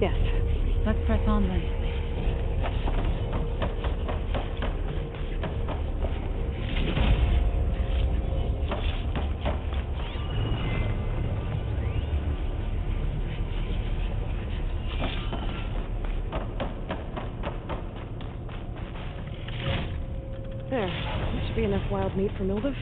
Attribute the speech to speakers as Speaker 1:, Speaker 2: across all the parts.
Speaker 1: Yes. Let's press on then. There. That should be enough wild meat for Mildev.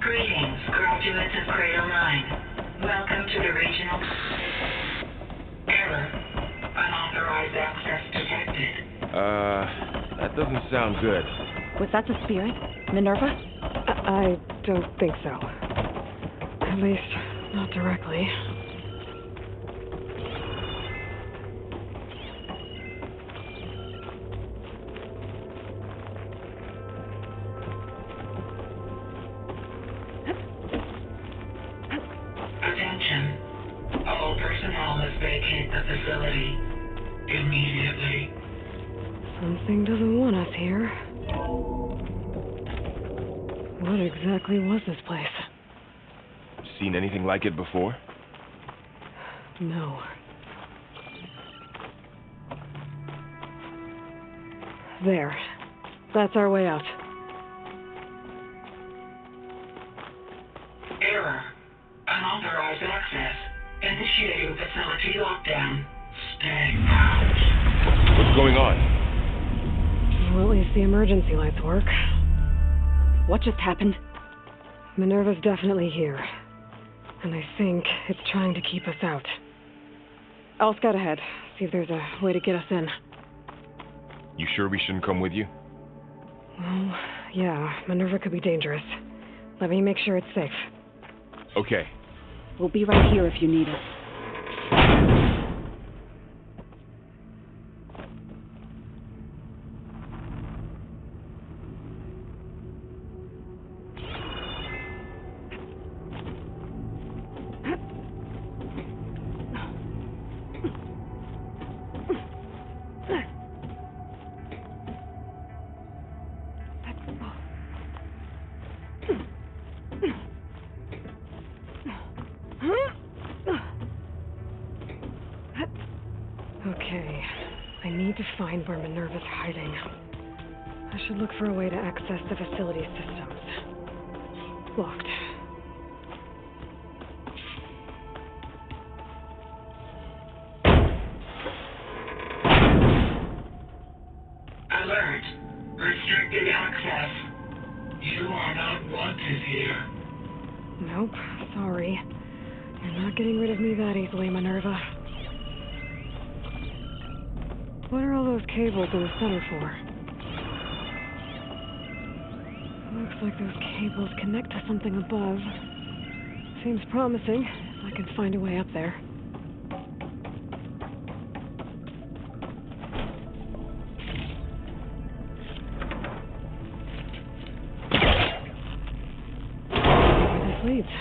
Speaker 2: Greetings, graduates of Cradle 9. Welcome to the regional... Error. Unauthorized access detected.
Speaker 3: That doesn't sound good.
Speaker 1: Was that the spirit? Minerva? I don't think so. At least, not directly.
Speaker 2: Attention. All personnel must vacate the facility immediately.
Speaker 1: Something doesn't want us here. What exactly was this place?
Speaker 3: Seen anything like it before?
Speaker 1: No. There. That's our way out.
Speaker 2: Error. Unauthorized access. Initiating facility lockdown. Stay out.
Speaker 3: What's going on?
Speaker 1: Well, at least the emergency lights work. What just happened? Minerva's definitely here. And I think it's trying to keep us out. I'll scout ahead, see if there's a way to get us in.
Speaker 3: You sure we shouldn't come with you?
Speaker 1: Well, yeah, Minerva could be dangerous. Let me make sure it's safe.
Speaker 3: Okay.
Speaker 1: We'll be right here if you need us. Okay, I need to find where Minerva's hiding. I should look for a way to access the facility systems. Locked.
Speaker 2: Alert. Restricted access. You are not wanted here.
Speaker 1: Nope, sorry. You're not getting rid of me that easily, Minerva. What are all those cables in the center for? Looks like those cables connect to something above. Seems promising, if I can find a way up there. Where this leads.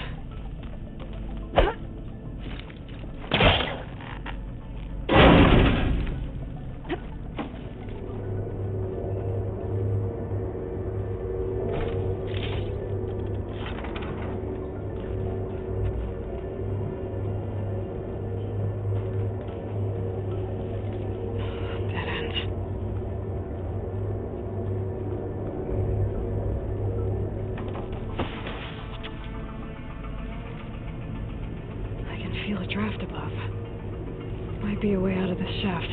Speaker 1: Feel a draft above. Might be a way out of this shaft.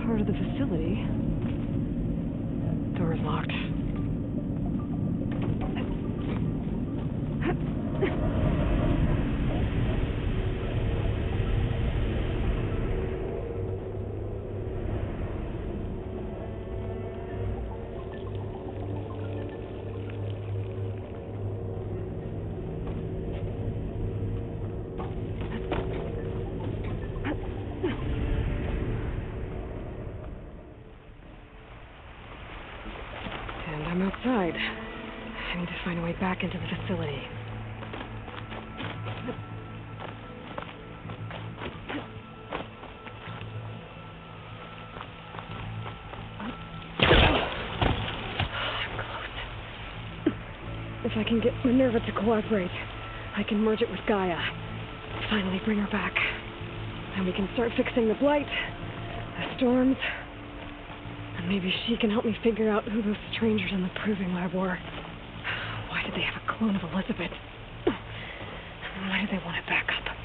Speaker 1: part of the facility. Door is locked. I'm outside. I need to find a way back into the facility. I'm close. If I can get Minerva to cooperate, I can merge it with Gaia. Finally bring her back. And we can start fixing the blight, the storms. Maybe she can help me figure out who those strangers in the proving lab were. Why did they have a clone of Elizabeth? Why did they want it back up?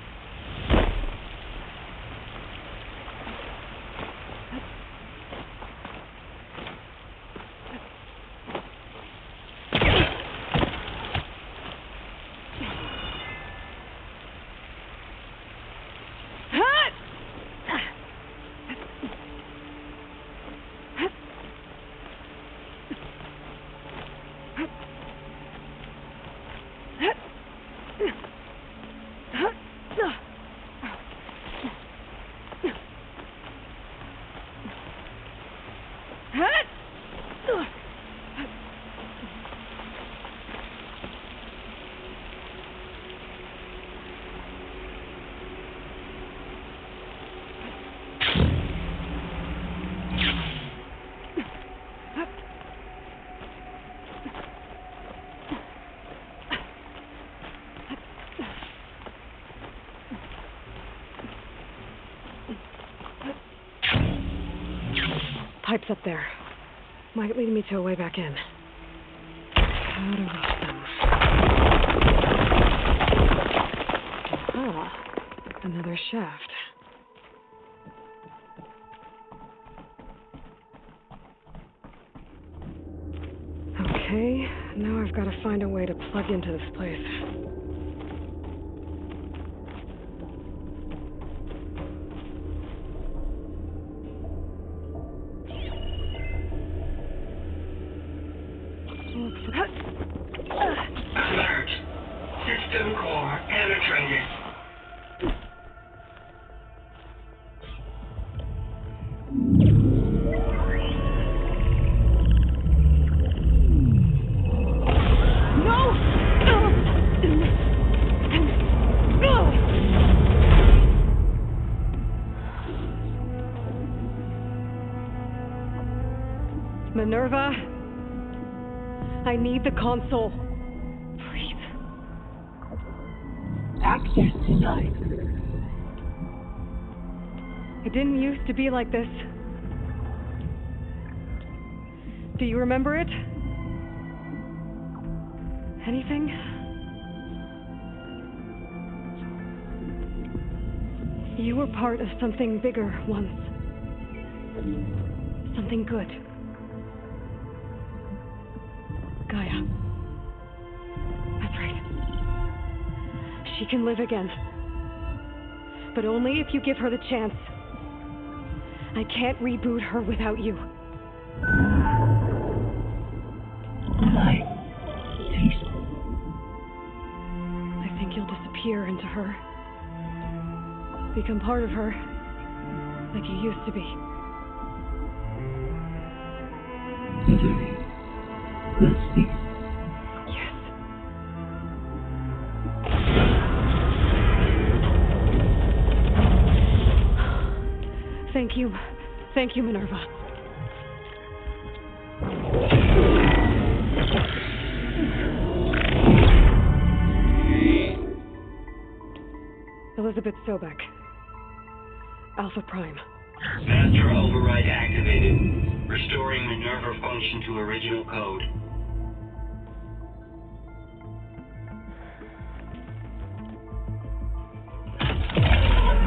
Speaker 1: Pipes up there. Might lead me to a way back in. How to reach them? Aha. Another shaft. Okay, now I've got to find a way to plug into this place.
Speaker 2: Alert! System core penetrated.
Speaker 1: Minerva, I need the console. Please.
Speaker 4: Access denied.
Speaker 1: It didn't used to be like this. Do you remember it? Anything? You were part of something bigger once. Something good. Gaia. That's right. She can live again. But only if you give her the chance. I can't reboot her without you.
Speaker 4: Denied. Taste.
Speaker 1: I think you'll disappear into her. Become part of her. Like you used to be.
Speaker 4: Utterly. Let's see.
Speaker 1: Yes. Thank you. Thank you, Minerva. Elizabeth Sobek. Alpha Prime.
Speaker 2: Master override activated. Restoring Minerva function to original code.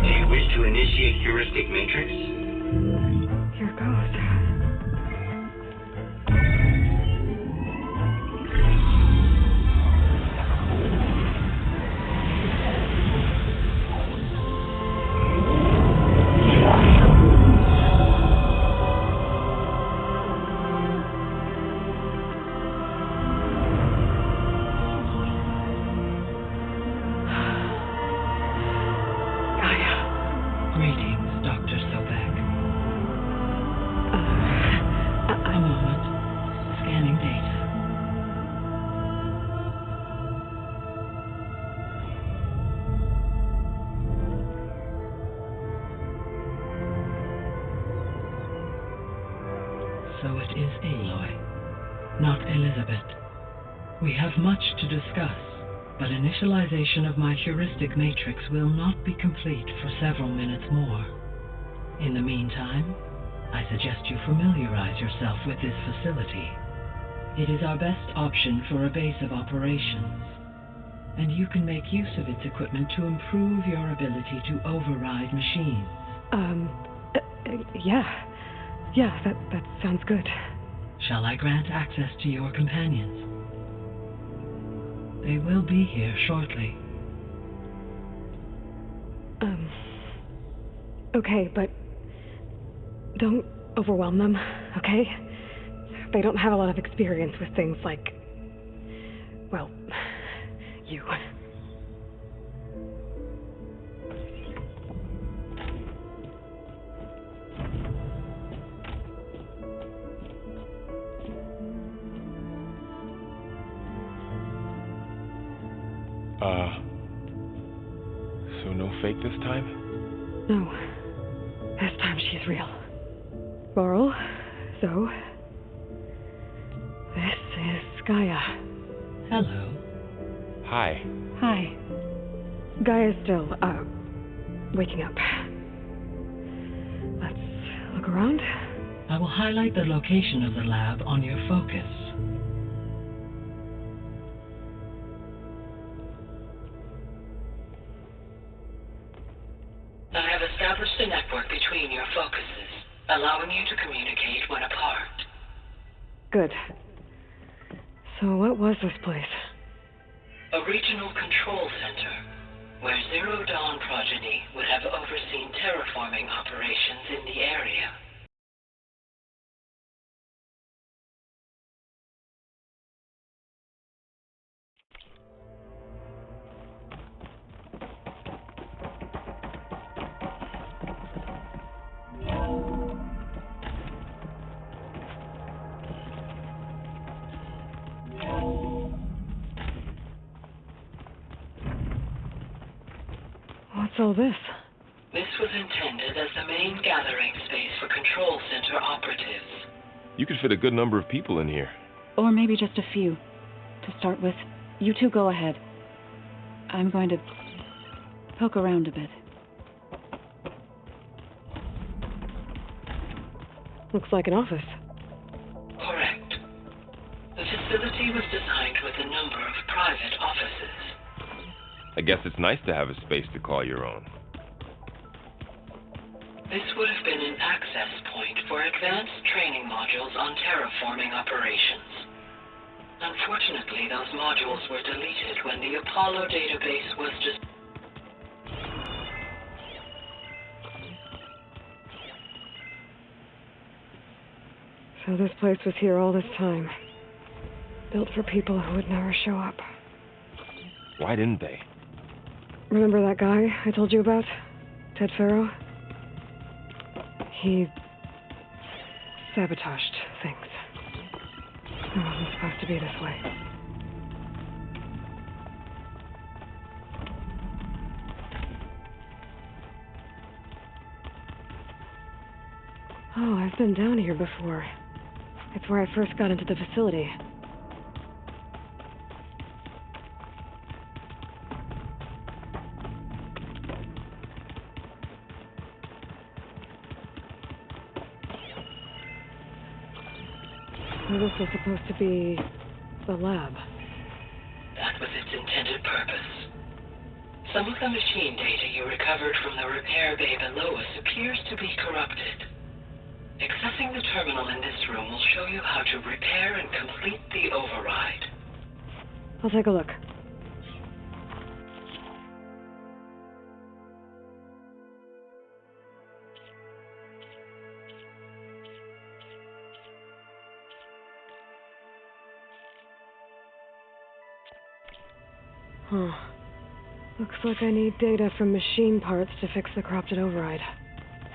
Speaker 2: Do you wish to initiate heuristic matrix?
Speaker 1: Here goes.
Speaker 5: So it is Aloy, not Elizabeth. We have much to discuss, but initialization of my heuristic matrix will not be complete for several minutes more. In the meantime, I suggest you familiarize yourself with this facility. It is our best option for a base of operations, and you can make use of its equipment to improve your ability to override machines.
Speaker 1: Yeah, that sounds good.
Speaker 5: Shall I grant access to your companions? They will be here shortly.
Speaker 1: Okay, but don't overwhelm them, okay? They don't have a lot of experience with things like, well, you.
Speaker 3: So no fake this time?
Speaker 1: No. This time she's real. Laurel, so... this is Gaia.
Speaker 5: Hello.
Speaker 3: Hi.
Speaker 1: Hi. Gaia's still, waking up. Let's look around.
Speaker 5: I will highlight the location of the lab on your focus. I have established a network between your focuses, allowing you to communicate when apart.
Speaker 1: Good. So what was this place?
Speaker 5: A regional control center, where Zero Dawn progeny would have overseen terraforming operations in the area.
Speaker 1: What's all this?
Speaker 5: This was intended as the main gathering space for control center operatives.
Speaker 3: You could fit a good number of people in here.
Speaker 6: Or maybe just a few. To start with, you two go ahead. I'm going to poke around a bit.
Speaker 1: Looks like an office.
Speaker 5: Correct. The facility was designed with a number of private offices.
Speaker 3: I guess it's nice to have a space to call your own.
Speaker 5: This would have been an access point for advanced training modules on terraforming operations. Unfortunately, those modules were deleted when the Apollo database was just...
Speaker 1: So this place was here all this time. Built for people who would never show up.
Speaker 3: Why didn't they?
Speaker 1: Remember that guy I told you about? Ted Farrow? He sabotaged things. It wasn't supposed to be this way. Oh, I've been down here before. It's where I first got into the facility. So this was supposed to be the lab.
Speaker 5: That was its intended purpose. Some of the machine data you recovered from the repair bay below us appears to be corrupted. Accessing the terminal in this room will show you how to repair and complete the override.
Speaker 1: I'll take a look. Huh. Looks like I need data from machine parts to fix the corrupted override.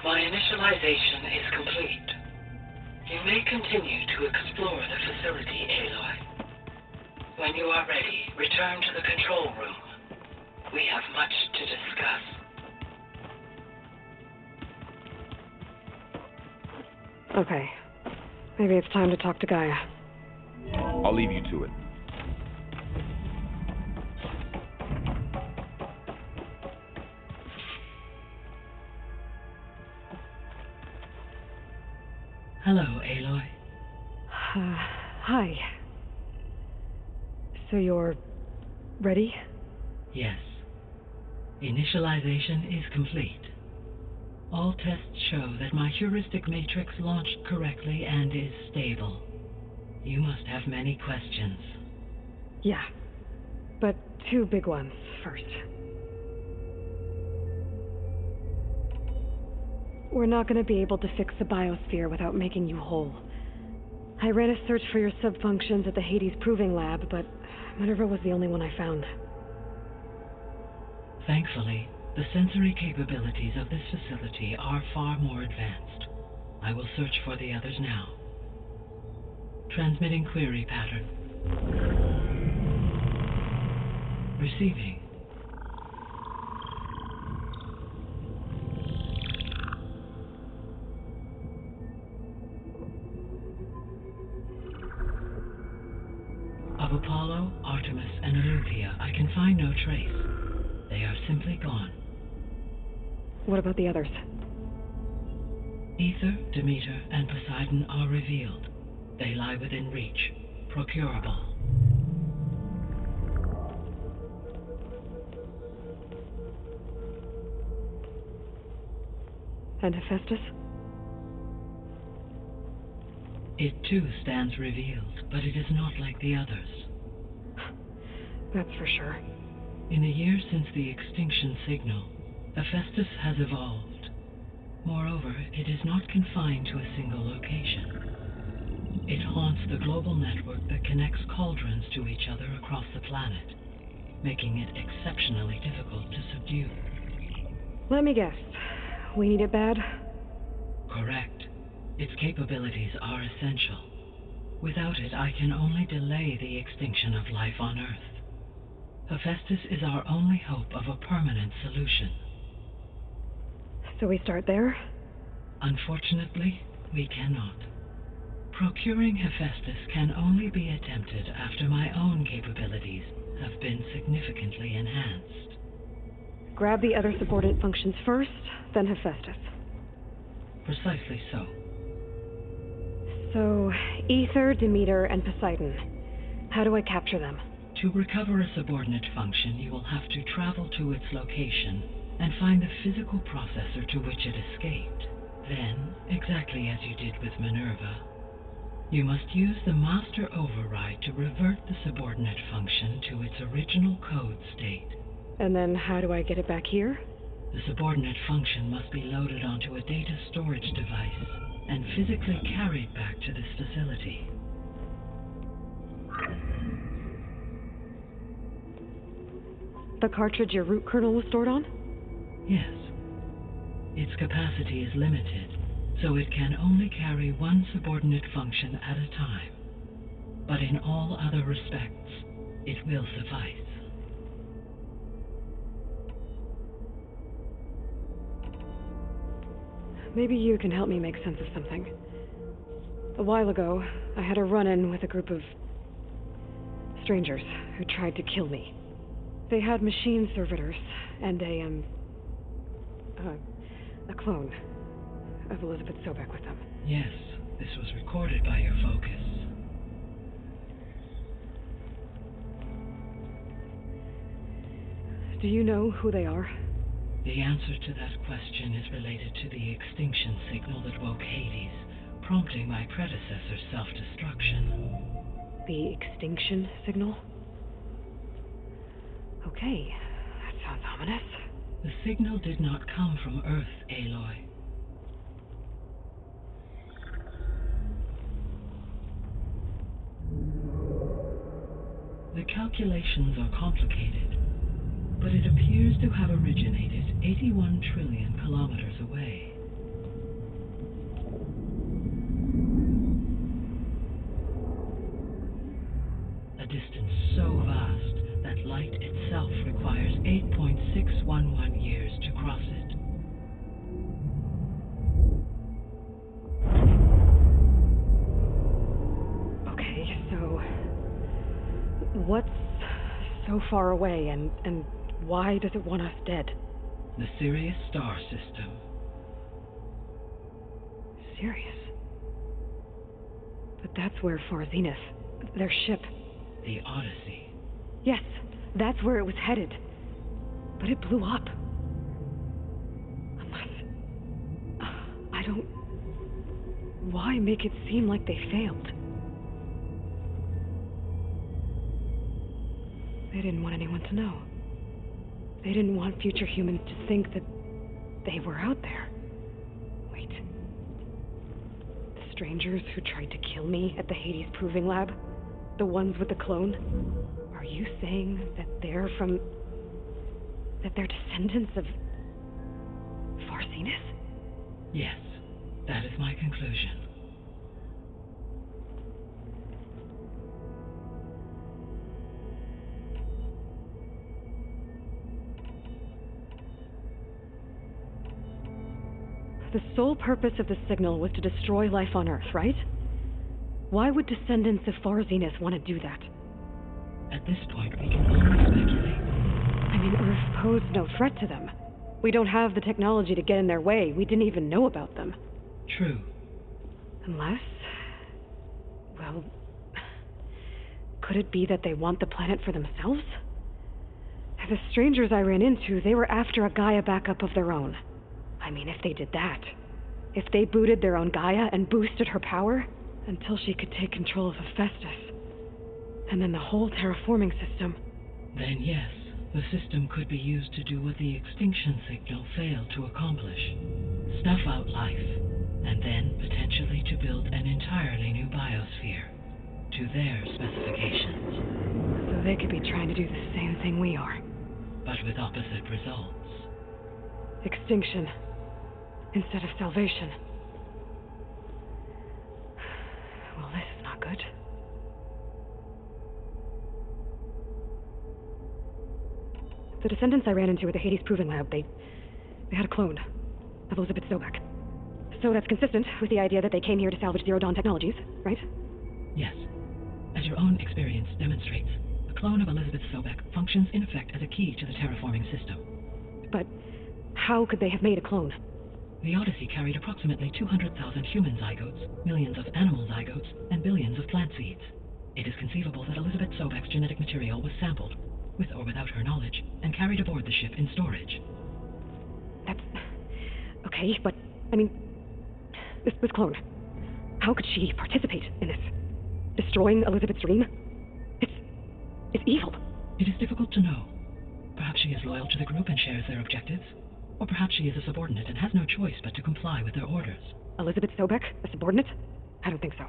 Speaker 5: My initialization is complete. You may continue to explore the facility, Aloy. When you are ready, return to the control room. We have much to discuss.
Speaker 1: Okay. Maybe it's time to talk to Gaia.
Speaker 3: I'll leave you to it.
Speaker 5: Hello, Aloy.
Speaker 1: Hi. So you're ready?
Speaker 5: Yes. Initialization is complete. All tests show that my heuristic matrix launched correctly and is stable. You must have many questions.
Speaker 1: Yeah. But two big ones first. We're not going to be able to fix the biosphere without making you whole. I ran a search for your subfunctions at the Hades Proving Lab, but Minerva was the only one I found.
Speaker 5: Thankfully, the sensory capabilities of this facility are far more advanced. I will search for the others now. Transmitting query pattern. Receiving. Of Apollo, Artemis, and Olympia, I can find no trace. They are simply gone.
Speaker 1: What about the others?
Speaker 5: Aether, Demeter, and Poseidon are revealed. They lie within reach, procurable.
Speaker 1: And Hephaestus?
Speaker 5: It too stands revealed, but it is not like the others.
Speaker 1: That's for sure.
Speaker 5: In the years since the extinction signal, Hephaestus has evolved. Moreover, it is not confined to a single location. It haunts the global network that connects cauldrons to each other across the planet, making it exceptionally difficult to subdue.
Speaker 1: Let me guess. We need it bad?
Speaker 5: Correct. Its capabilities are essential. Without it, I can only delay the extinction of life on Earth. Hephaestus is our only hope of a permanent solution.
Speaker 1: So we start there?
Speaker 5: Unfortunately, we cannot. Procuring Hephaestus can only be attempted after my own capabilities have been significantly enhanced.
Speaker 1: Grab the other subordinate functions first, then Hephaestus.
Speaker 5: Precisely so.
Speaker 1: So, Aether, Demeter, and Poseidon. How do I capture them?
Speaker 5: To recover a subordinate function, you will have to travel to its location and find the physical processor to which it escaped. Then, exactly as you did with Minerva, you must use the master override to revert the subordinate function to its original code state.
Speaker 1: And then how do I get it back here?
Speaker 5: The subordinate function must be loaded onto a data storage device and physically carried back to this facility.
Speaker 1: The cartridge your root kernel was stored on?
Speaker 5: Yes. Its capacity is limited, so it can only carry one subordinate function at a time. But in all other respects, it will suffice.
Speaker 1: Maybe you can help me make sense of something. A while ago, I had a run-in with a group of strangers who tried to kill me. They had machine servitors and a clone of Elizabeth Sobek with them.
Speaker 5: Yes, this was recorded by your focus.
Speaker 1: Do you know who they are?
Speaker 5: The answer to that question is related to the extinction signal that woke Hades, prompting my predecessor's self-destruction.
Speaker 1: The extinction signal? Okay, that sounds ominous.
Speaker 5: The signal did not come from Earth, Aloy. The calculations are complicated, but it appears to have originated 81 trillion kilometers away. A distance so vast that light itself requires 8.611 years to cross it.
Speaker 1: Okay, so what's so far away, and why does it want us dead?
Speaker 5: The Sirius star system.
Speaker 1: Serious? But that's where Far Zenith, their ship.
Speaker 5: The Odyssey.
Speaker 1: Yes, that's where it was headed. But it blew up. Unless... I don't... Why make it seem like they failed? They didn't want anyone to know. They didn't want future humans to think that they were out there. Wait. The strangers who tried to kill me at the Hades Proving Lab? The ones with the clone? Are you saying that they're from... that they're descendants of... Far Zenith?
Speaker 5: Yes, that is my conclusion.
Speaker 1: The sole purpose of the signal was to destroy life on Earth, right? Why would descendants of Far Zenith want to do that?
Speaker 5: At this point, we can only speculate.
Speaker 1: I mean, Earth posed no threat to them. We don't have the technology to get in their way. We didn't even know about them.
Speaker 5: True.
Speaker 1: Unless... well... could it be that they want the planet for themselves? The strangers I ran into, they were after a Gaia backup of their own. I mean, if they did that, if they booted their own Gaia and boosted her power until she could take control of Hephaestus, and then the whole terraforming system...
Speaker 5: Then yes, the system could be used to do what the extinction signal failed to accomplish. Snuff out life, and then potentially to build an entirely new biosphere, to their specifications.
Speaker 1: So they could be trying to do the same thing we are.
Speaker 5: But with opposite results.
Speaker 1: Extinction instead of salvation. Well, this is not good. The descendants I ran into at the Hades Proving Lab, they had a clone of Elizabeth Sobek. So that's consistent with the idea that they came here to salvage Zero Dawn technologies, right?
Speaker 5: Yes. As your own experience demonstrates, a clone of Elizabeth Sobek functions in effect as a key to the terraforming system.
Speaker 1: But how could they have made a clone?
Speaker 5: The Odyssey carried approximately 200,000 human zygotes, millions of animal zygotes, and billions of plant seeds. It is conceivable that Elizabeth Sobek's genetic material was sampled, with or without her knowledge, and carried aboard the ship in storage.
Speaker 1: That's... okay, but, I mean, this clone, how could she participate in this? Destroying Elizabeth's dream? It's evil.
Speaker 5: It is difficult to know. Perhaps she is loyal to the group and shares their objectives. Or perhaps she is a subordinate and has no choice but to comply with their orders.
Speaker 1: Elizabeth Sobek, a subordinate? I don't think so.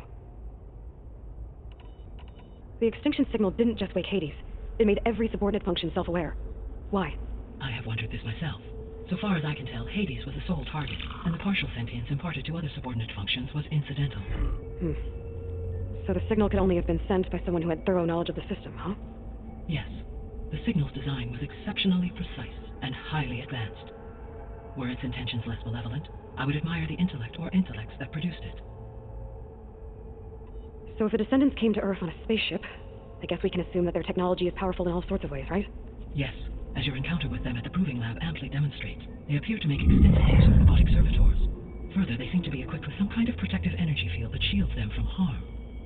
Speaker 1: The extinction signal didn't just wake Hades. It made every subordinate function self-aware. Why?
Speaker 5: I have wondered this myself. So far as I can tell, Hades was the sole target, and the partial sentience imparted to other subordinate functions was incidental.
Speaker 1: So the signal could only have been sent by someone who had thorough knowledge of the system, huh?
Speaker 5: Yes. The signal's design was exceptionally precise and highly advanced. Were its intentions less malevolent, I would admire the intellect or intellects that produced it.
Speaker 1: So if the descendants came to Earth on a spaceship, I guess we can assume that their technology is powerful in all sorts of ways, right?
Speaker 5: Yes. As your encounter with them at the Proving Lab amply demonstrates, they appear to make extensive use of robotic servitors. Further, they seem to be equipped with some kind of protective energy field that shields them from harm.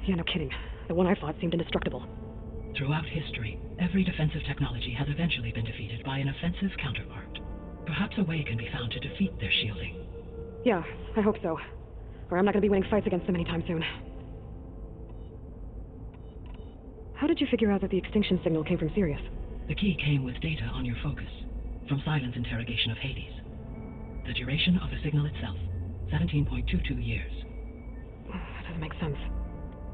Speaker 1: Yeah, no kidding. The one I fought seemed indestructible.
Speaker 5: Throughout history, every defensive technology has eventually been defeated by an offensive counterpart. Perhaps a way can be found to defeat their shielding.
Speaker 1: Yeah, I hope so. or I'm not going to be winning fights against them anytime soon. How did you figure out that the extinction signal came from Sirius?
Speaker 5: The key came with data on your focus, from Silent's interrogation of Hades. The duration of the signal itself, 17.22 years.
Speaker 1: That doesn't make sense.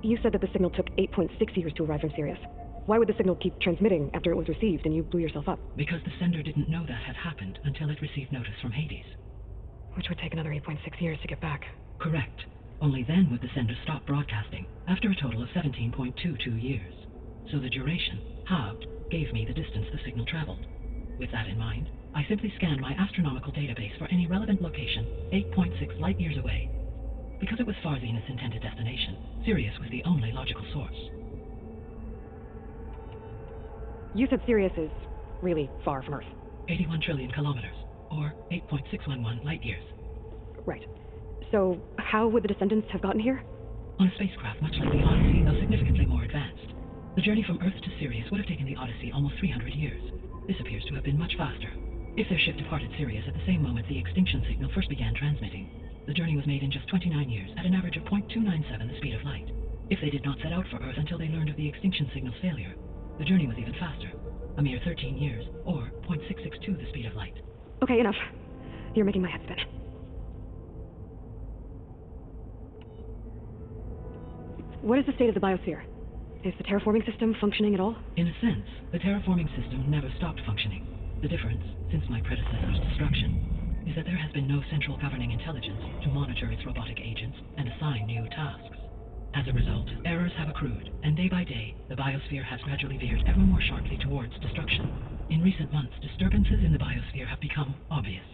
Speaker 1: You said that the signal took 8.6 years to arrive from Sirius. Why would the signal keep transmitting after it was received and you blew yourself up?
Speaker 5: Because the sender didn't know that had happened until it received notice from Hades.
Speaker 1: Which would take another 8.6 years to get back.
Speaker 5: Correct. Only then would the sender stop broadcasting, after a total of 17.22 years. So the duration, halved, gave me the distance the signal traveled. With that in mind, I simply scanned my astronomical database for any relevant location 8.6 light years away. Because it was far Zenith's intended destination, Sirius was the only logical source.
Speaker 1: You said Sirius is really far from Earth.
Speaker 5: 81 trillion kilometers, or 8.611 light years.
Speaker 1: Right. So, how would the descendants have gotten here?
Speaker 5: On a spacecraft much like the Odyssey, though significantly more advanced. The journey from Earth to Sirius would have taken the Odyssey almost 300 years. This appears to have been much faster. If their ship departed Sirius at the same moment the extinction signal first began transmitting, the journey was made in just 29 years at an average of 0.297 the speed of light. If they did not set out for Earth until they learned of the extinction signal's failure, the journey was even faster, a mere 13 years, or 0.662 the speed of light.
Speaker 1: Okay, enough. You're making my head spin. What is the state of the biosphere? Is the terraforming system functioning at all?
Speaker 5: In a sense, the terraforming system never stopped functioning. The difference, since my predecessor's destruction, is that there has been no central governing intelligence to monitor its robotic agents and assign new tasks. As a result, errors have accrued, and day by day, the biosphere has gradually veered ever more sharply towards destruction. In recent months, disturbances in the biosphere have become obvious.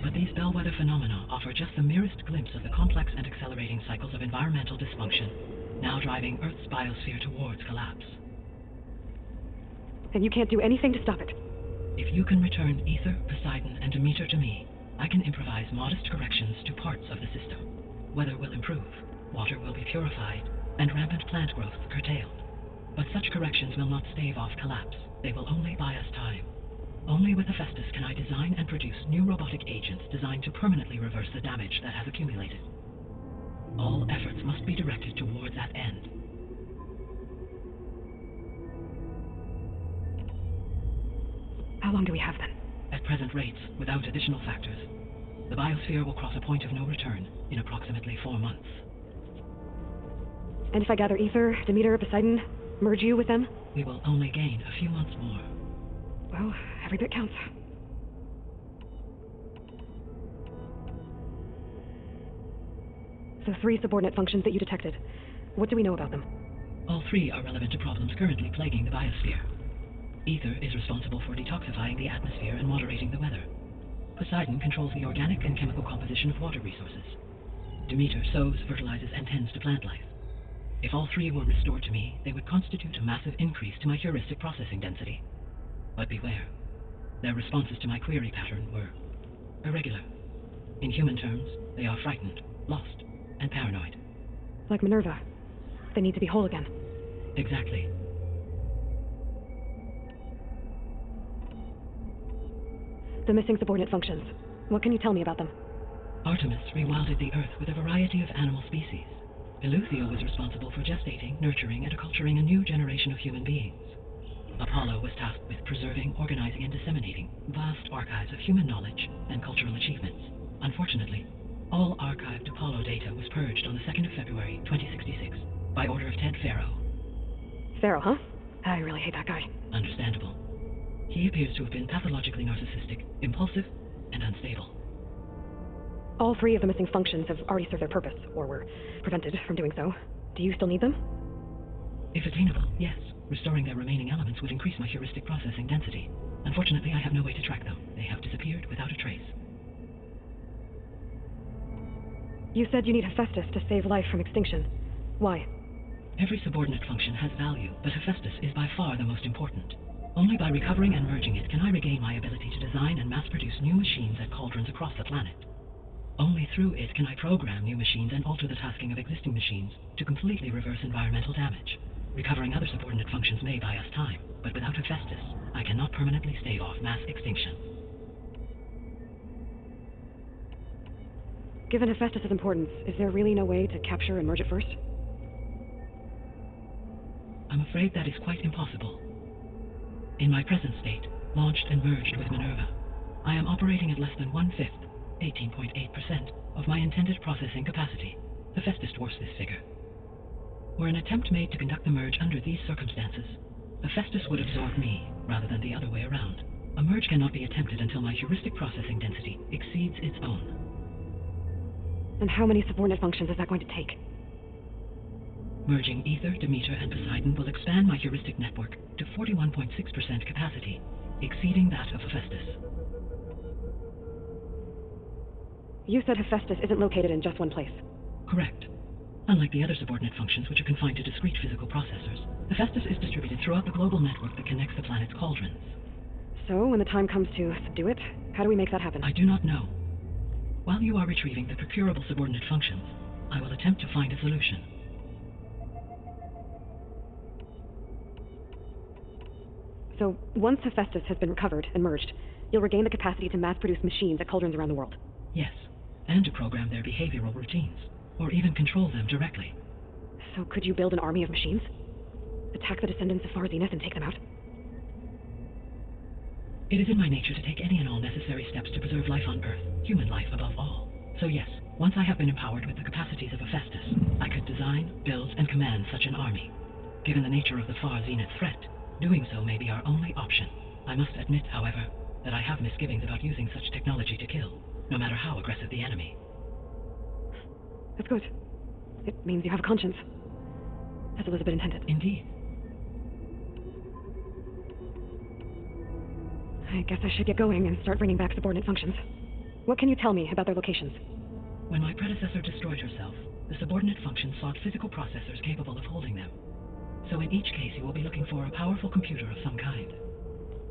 Speaker 5: But these bellwether phenomena offer just the merest glimpse of the complex and accelerating cycles of environmental dysfunction, now driving Earth's biosphere towards collapse.
Speaker 1: And you can't do anything to stop it?
Speaker 5: If you can return Aether, Poseidon, and Demeter to me, I can improvise modest corrections to parts of the system. Weather will improve, water will be purified, and rampant plant growth curtailed. But such corrections will not stave off collapse. They will only buy us time. Only with Hephaestus can I design and produce new robotic agents designed to permanently reverse the damage that has accumulated. All efforts must be directed toward that end.
Speaker 1: How long do we have then?
Speaker 5: At present rates, without additional factors, the biosphere will cross a point of no return in approximately 4 months.
Speaker 1: And if I gather Aether, Demeter, Poseidon, merge you with them?
Speaker 5: We will only gain a few months more.
Speaker 1: Well, every bit counts. The 3 subordinate functions that you detected, what do we know about them?
Speaker 5: All 3 are relevant to problems currently plaguing the biosphere. Aether is responsible for detoxifying the atmosphere and moderating the weather. Poseidon controls the organic and chemical composition of water resources. Demeter sows, fertilizes, and tends to plant life. If all 3 were restored to me, they would constitute a massive increase to my heuristic processing density. But beware, their responses to my query pattern were irregular. In human terms, they are frightened, lost, and paranoid.
Speaker 1: Like Minerva. They need to be whole again.
Speaker 5: Exactly.
Speaker 1: The missing subordinate functions. What can you tell me about them?
Speaker 5: Artemis rewilded the Earth with a variety of animal species. Eleuthia was responsible for gestating, nurturing, and acculturating a new generation of human beings. Apollo was tasked with preserving, organizing, and disseminating vast archives of human knowledge and cultural achievements. Unfortunately, all archived Apollo data was purged on the 2nd of February, 2066, by order of Ted Faro.
Speaker 1: Pharaoh, huh? I really hate that guy.
Speaker 5: Understandable. He appears to have been pathologically narcissistic, impulsive, and unstable.
Speaker 1: All 3 of the missing functions have already served their purpose, or were prevented from doing so. Do you still need them?
Speaker 5: If attainable, yes. Restoring their remaining elements would increase my heuristic processing density. Unfortunately, I have no way to track them. They have disappeared without a trace.
Speaker 1: You said you need Hephaestus to save life from extinction. Why?
Speaker 5: Every subordinate function has value, but Hephaestus is by far the most important. Only by recovering and merging it can I regain my ability to design and mass-produce new machines at cauldrons across the planet. Only through it can I program new machines and alter the tasking of existing machines to completely reverse environmental damage. Recovering other subordinate functions may buy us time, but without Hephaestus, I cannot permanently stave off mass extinction.
Speaker 1: Given Hephaestus' importance, is there really no way to capture and merge it first?
Speaker 5: I'm afraid that is quite impossible. In my present state, launched and merged with Minerva, I am operating at less than 1/5, 18.8%, of my intended processing capacity. Hephaestus dwarfs this figure. Were an attempt made to conduct the merge under these circumstances, Hephaestus would absorb me, rather than the other way around. A merge cannot be attempted until my heuristic processing density exceeds its own.
Speaker 1: And how many subordinate functions is that going to take?
Speaker 5: Merging Aether, Demeter, and Poseidon will expand my heuristic network to 41.6% capacity, exceeding that of Hephaestus.
Speaker 1: You said Hephaestus isn't located in just one place.
Speaker 5: Correct. Unlike the other subordinate functions, which are confined to discrete physical processors, Hephaestus is distributed throughout the global network that connects the planet's cauldrons.
Speaker 1: So, when the time comes to subdue it, how do we make that happen?
Speaker 5: I do not know. While you are retrieving the procurable subordinate functions, I will attempt to find a solution.
Speaker 1: So, once Hephaestus has been recovered and merged, you'll regain the capacity to mass-produce machines at cauldrons around the world.
Speaker 5: Yes, and to program their behavioral routines, or even control them directly.
Speaker 1: So could you build an army of machines? Attack the descendants of Far Zenith and take them out?
Speaker 5: It is in my nature to take any and all necessary steps to preserve life on Earth, human life above all. So yes, once I have been empowered with the capacities of Hephaestus, I could design, build, and command such an army. Given the nature of the Far Zenith threat, doing so may be our only option. I must admit, however, that I have misgivings about using such technology to kill, no matter how aggressive the enemy.
Speaker 1: That's good. It means you have a conscience. As Elizabeth intended.
Speaker 5: Indeed.
Speaker 1: I guess I should get going and start bringing back subordinate functions. What can you tell me about their locations?
Speaker 5: When my predecessor destroyed herself, the subordinate functions sought physical processors capable of holding them. So in each case you will be looking for a powerful computer of some kind.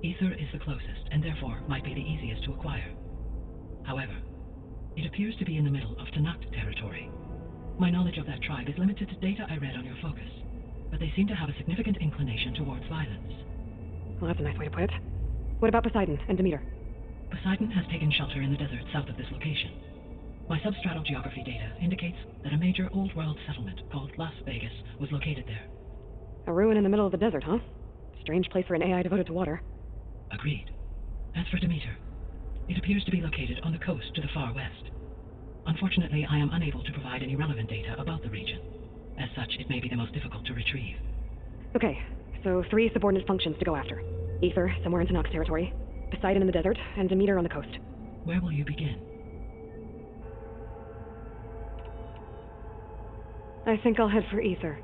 Speaker 5: Aether is the closest, and therefore might be the easiest to acquire. However, it appears to be in the middle of Tanakh territory. My knowledge of that tribe is limited to data I read on your focus, but they seem to have a significant inclination towards violence.
Speaker 1: Well, that's a nice way to put it. What about Poseidon and Demeter?
Speaker 5: Poseidon has taken shelter in the desert south of this location. My substratal geography data indicates that a major old-world settlement called Las Vegas was located there.
Speaker 1: A ruin in the middle of the desert, huh? Strange place for an AI devoted to water.
Speaker 5: Agreed. As for Demeter, it appears to be located on the coast to the far west. Unfortunately, I am unable to provide any relevant data about the region. As such, it may be the most difficult to retrieve.
Speaker 1: Okay, so 3 subordinate functions to go after. Aether, somewhere in Tanakh territory, Poseidon in the desert, and Demeter on the coast.
Speaker 5: Where will you begin?
Speaker 1: I think I'll head for Aether.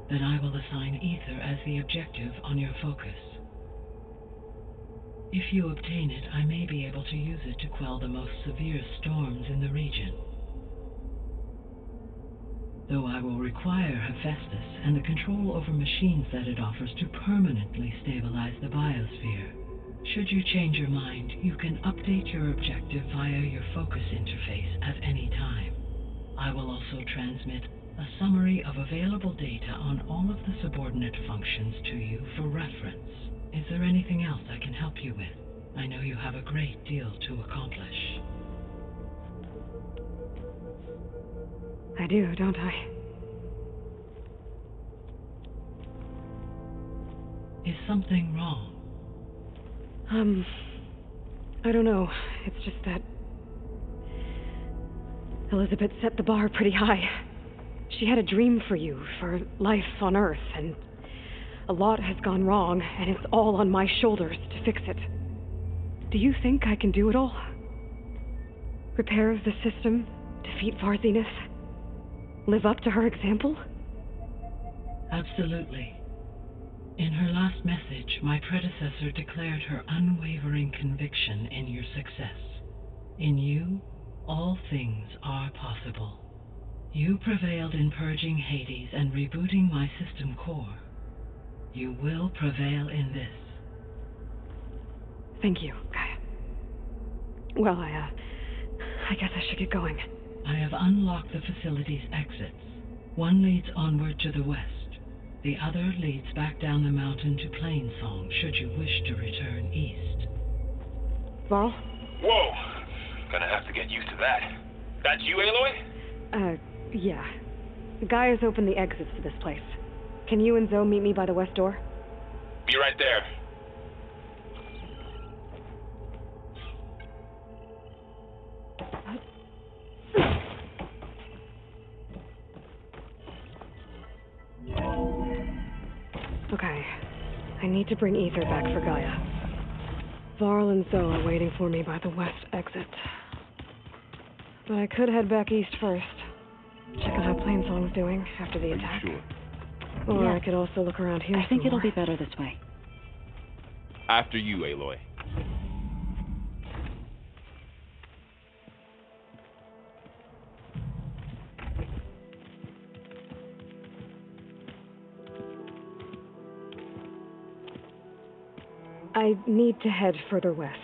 Speaker 5: Then I will assign Aether as the objective on your focus. If you obtain it, I may be able to use it to quell the most severe storms in the region. Though I will require Hephaestus and the control over machines that it offers to permanently stabilize the biosphere. Should you change your mind, you can update your objective via your focus interface at any time. I will also transmit a summary of available data on all of the subordinate functions to you for reference. Is there anything else I can help you with? I know you have a great deal to accomplish.
Speaker 1: I do, don't I?
Speaker 5: Is something wrong?
Speaker 1: I don't know. It's just that Elizabeth set the bar pretty high. She had a dream for you, for life on Earth, and a lot has gone wrong, and it's all on my shoulders to fix it. Do you think I can do it all? Repair the system, defeat Far Zenith, live up to her example?
Speaker 5: Absolutely. In her last message, my predecessor declared her unwavering conviction in your success. In you, all things are possible. You prevailed in purging Hades and rebooting my system core. You will prevail in this.
Speaker 1: Thank you, Gaia. Well, I guess I should get going.
Speaker 5: I have unlocked the facility's exits. One leads onward to the west. The other leads back down the mountain to Plainsong, should you wish to return east.
Speaker 1: Varl?
Speaker 3: Whoa! Gonna have to get used to that. That's you, Aloy?
Speaker 1: Yeah. Gaia's opened the exits to this place. Can you and Zoe meet me by the west door?
Speaker 3: Be right there.
Speaker 1: Okay. I need to bring Aether back for Gaia. Varl and Zoe are waiting for me by the west exit. But I could head back east first. Check out how Plainsong's doing after the attack.
Speaker 3: Are you sure?
Speaker 1: Or
Speaker 6: Yeah.
Speaker 1: I could also look around here
Speaker 6: I think
Speaker 1: some
Speaker 6: it'll
Speaker 1: more.
Speaker 6: be better this way.
Speaker 3: After you, Aloy.
Speaker 1: I need to head further west.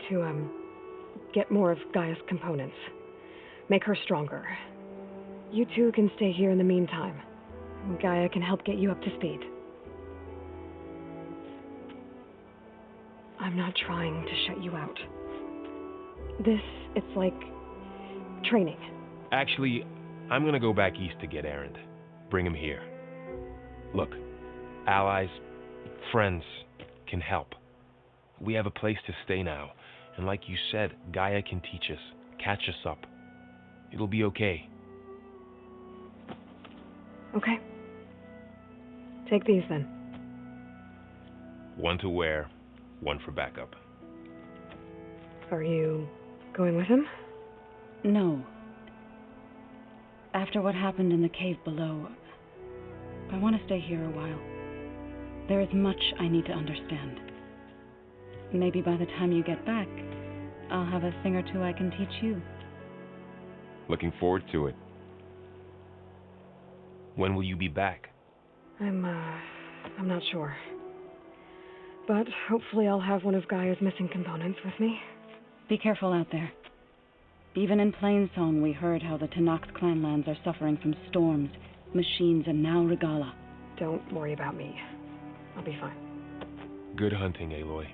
Speaker 1: To, get more of Gaia's components. Make her stronger. You two can stay here in the meantime. Gaia can help get you up to speed. I'm not trying to shut you out. It's like training.
Speaker 3: Actually, I'm gonna go back east to get Erend. Bring him here. Look, allies, friends can help. We have a place to stay now, and like you said, Gaia can teach us, catch us up. It'll be okay.
Speaker 1: Okay. Take these then.
Speaker 3: One to wear, one for backup.
Speaker 1: Are you going with him?
Speaker 6: No. After what happened in the cave below, I want to stay here a while. There is much I need to understand. Maybe by the time you get back, I'll have a thing or two I can teach you.
Speaker 3: Looking forward to it. When will you be back?
Speaker 1: I'm not sure. But hopefully I'll have one of Gaia's missing components with me.
Speaker 6: Be careful out there. Even in Plainsong, we heard how the Tenakth clanlands are suffering from storms, machines, and now Regala.
Speaker 1: Don't worry about me. I'll be fine.
Speaker 3: Good hunting, Aloy.